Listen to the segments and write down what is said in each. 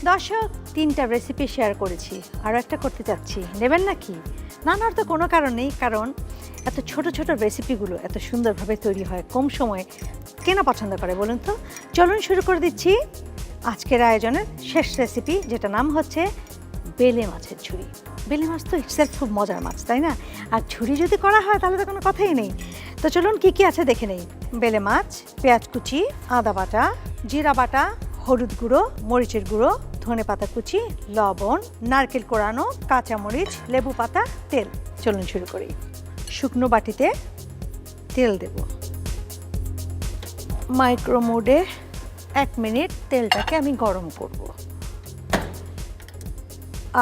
দর্শক, 3টা recipe share করেছি, আরও একটা করতে চাচ্ছি, নেবেন নাকি? না নেওয়ার তো কোনো কারণ নেই, কারণ এত ছোট ছোট রেসিপিগুলো এত সুন্দরভাবে তৈরি হয় কম সময়ে, কেনা পছন্দ করে বলুন তো? চলুন শুরু করে দিচ্ছি আজকের আয়োজনের শেষ রেসিপি, যেটা নাম হচ্ছে বেলে মাছের ঝুরি। বেলে মাছ তো ইটসেলফ খুব মজার মাছ, তাই না? আর ঝুরি যদি করা হয় তাহলে তো কোনো কথাই নেই। তো চলুন কী কী আছে দেখে নেই। বেলে মাছ, পেঁয়াজ কুচি, আদা বাটা, জিরা বাটা, হলুদ গুঁড়ো, মরিচের গুঁড়ো, ধনেপাতা কুচি, লবণ, নারকেল কোড়ানো, কাঁচামরিচ, লেবু পাতা, তেল। চলুন শুরু করি। শুকনো বাটিতে তেল দেব। মাইক্রো মোডে 1 মিনিট তেলটাকে আমি গরম করব।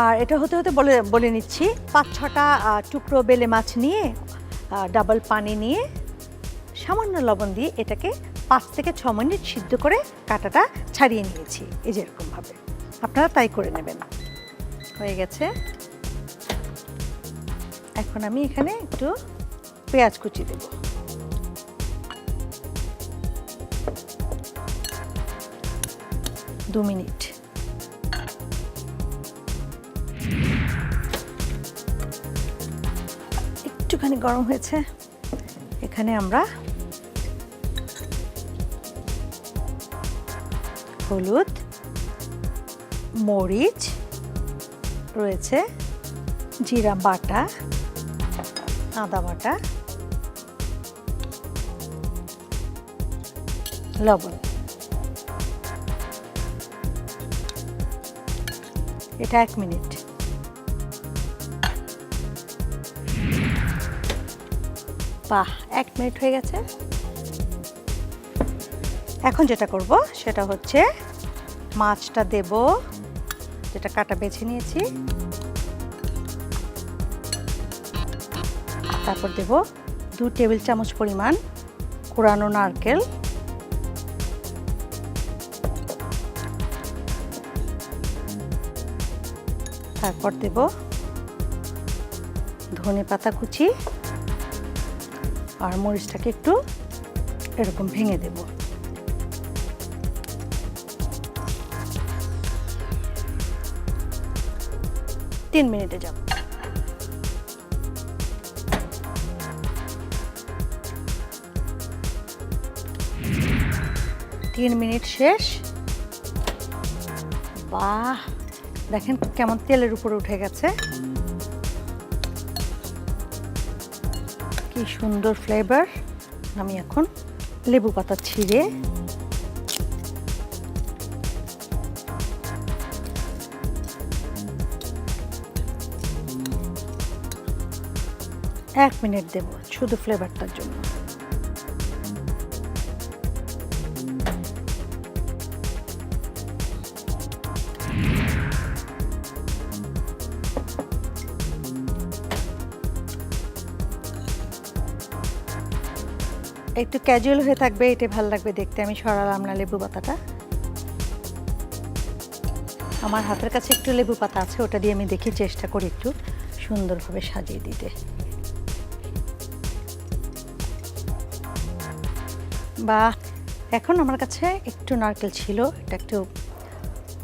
আর এটা হতে হতে বলে নিচ্ছি, 5-6টা টুকরো বেলে মাছ নিয়ে ডাবল পানি নিয়ে সামান্য লবণ দিয়ে এটাকে 5 থেকে 6 মিনিট সিদ্ধ করে কাঁটাটা ছাড়িয়ে নিয়েছি, এই যে এরকমভাবে। আপনারা তাই করে নেবেন। হয়ে গেছে। এখন আমি এখানে একটু পেঁয়াজ কুচি দেব। দু মিনিট। একটুখানি গরম হয়েছে, এখানে আমরা হলুদ, মরিচ রয়েছে, জিরা বাটা, আদা বাটা, লবণ। এটা 1 মিনিট। বাহ, 1 মিনিট হয়ে গেছে। এখন যেটা করব সেটা হচ্ছে মাছটা দেব, যেটা কাটা বেছে নিয়েছি। তারপর দেব 2 টেবিল চামচ পরিমাণ কোড়ানো নারকেল, তারপর দেব ধনেপাতা কুচি, আর মরিচটাকে একটু এরকম ভেঙে দেব। তিন মিনিটে যাব। 3 মিনিট শেষ। বাহ, দেখেন কেমন তেলের উপরে উঠে গেছে, কি সুন্দর ফ্লেভার। আমি এখন লেবু পাতা ছিঁড়ে এক মিনিট দেব শুধু ফ্লেভারটার জন্য। একটু ক্যাজুয়াল হয়ে থাকবে, এটা ভালো লাগবে দেখতে। আমি সরালাম না লেবু পাতাটা, আমার হাতের কাছে একটু লেবু পাতা আছে, ওটা দিয়ে আমি দেখি, চেষ্টা করি একটু সুন্দরভাবে সাজিয়ে দিতে। বা এখন আমার কাছে একটু নারকেল ছিল, এটা একটু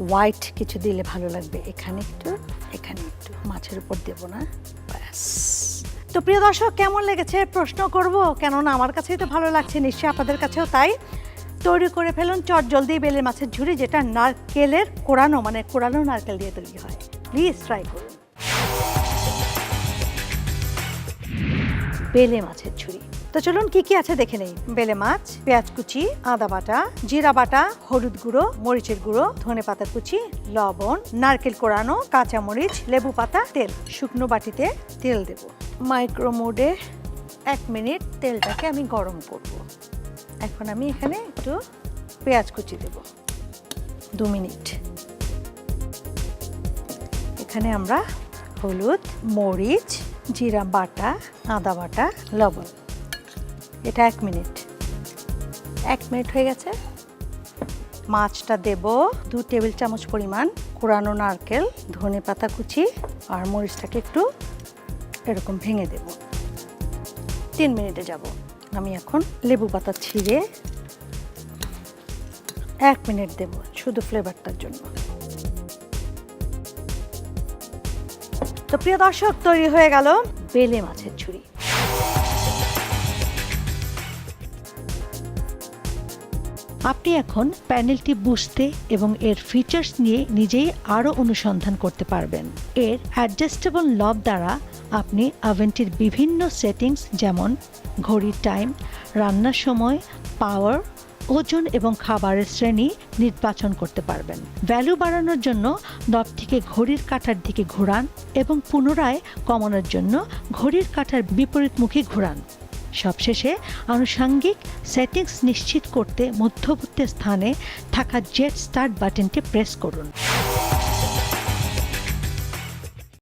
হোয়াইট কিছু দিলে ভালো লাগবে। এখানে একটু, এখানে একটু, মাছের উপর দেব না। ব্যাস। তো প্রিয় দর্শক, কেমন লেগেছে প্রশ্ন করব, কেননা আমার কাছেই তো ভালো লাগছে, নিশ্চয়ই আপনাদের কাছেও তাই। তৈরি করে ফেলুন চটজলদি বেলে মাছের ঝুরি, যেটা নারকেলের কোড়ানো, মানে কোড়ানো নারকেল দিয়ে তৈরি হয়। প্লিজ ট্রাই করুন বেলে মাছের ঝুরি। তো চলুন কি কি আছে দেখে নেই। বেলে মাছ, পেঁয়াজ কুচি, আদা বাটা, জিরা বাটা, হলুদ গুঁড়ো, মরিচের গুঁড়ো, ধনেপাতা কুচি, লবণ, নারকেল কোড়ানো, কাঁচামরিচ, লেবু পাতা, তেল। শুকনো বাটিতে তেল দেব। মাইক্রো মোডে 1 মিনিট তেলটাকে আমি গরম করব। এখন আমি এখানে একটু পেঁয়াজ কুচি দেব। 2 মিনিট। এখানে আমরা হলুদ, মরিচ, জিরা বাটা, আদা বাটা, লবণ। এটা 1 মিনিট। 1 মিনিট হয়ে গেছে। মাছটা দেব 2 টেবিল চামচ পরিমাণ কোড়ানো নারকেল, ধনেপাতা কুচি, আর মরিচটাকে একটু এরকম ভেঙে দেব। 3 মিনিটে যাব। আমি এখন লেবু পাতা ছিঁড়ে 1 মিনিট দেব শুধু ফ্লেভারটার জন্য। তো প্রিয় দর্শক, তৈরি হয়ে গেল বেলে মাছের ঝুড়ি। আপনি এখন প্যানেলটি বুঝতে এবং এর ফিচার্স নিয়ে নিজেই আরও অনুসন্ধান করতে পারবেন। এর অ্যাডজাস্টেবল নব দ্বারা আপনি ওভেনটির বিভিন্ন সেটিংস যেমন ঘড়ির টাইম, রান্নার সময়, পাওয়ার, ওজন এবং খাবারের শ্রেণী নির্বাচন করতে পারবেন। ভ্যালু বাড়ানোর জন্য নবটিকে ঘড়ির কাঁটার দিকে ঘোরান এবং পুনরায় কমানোর জন্য ঘড়ির কাঁটার বিপরীতমুখী ঘোরান। সবশেষে আনুষঙ্গিক সেটিংস নিশ্চিত করতে মধ্যবর্তী স্থানে থাকা জেট স্টার্ট বাটনটি প্রেস করুন।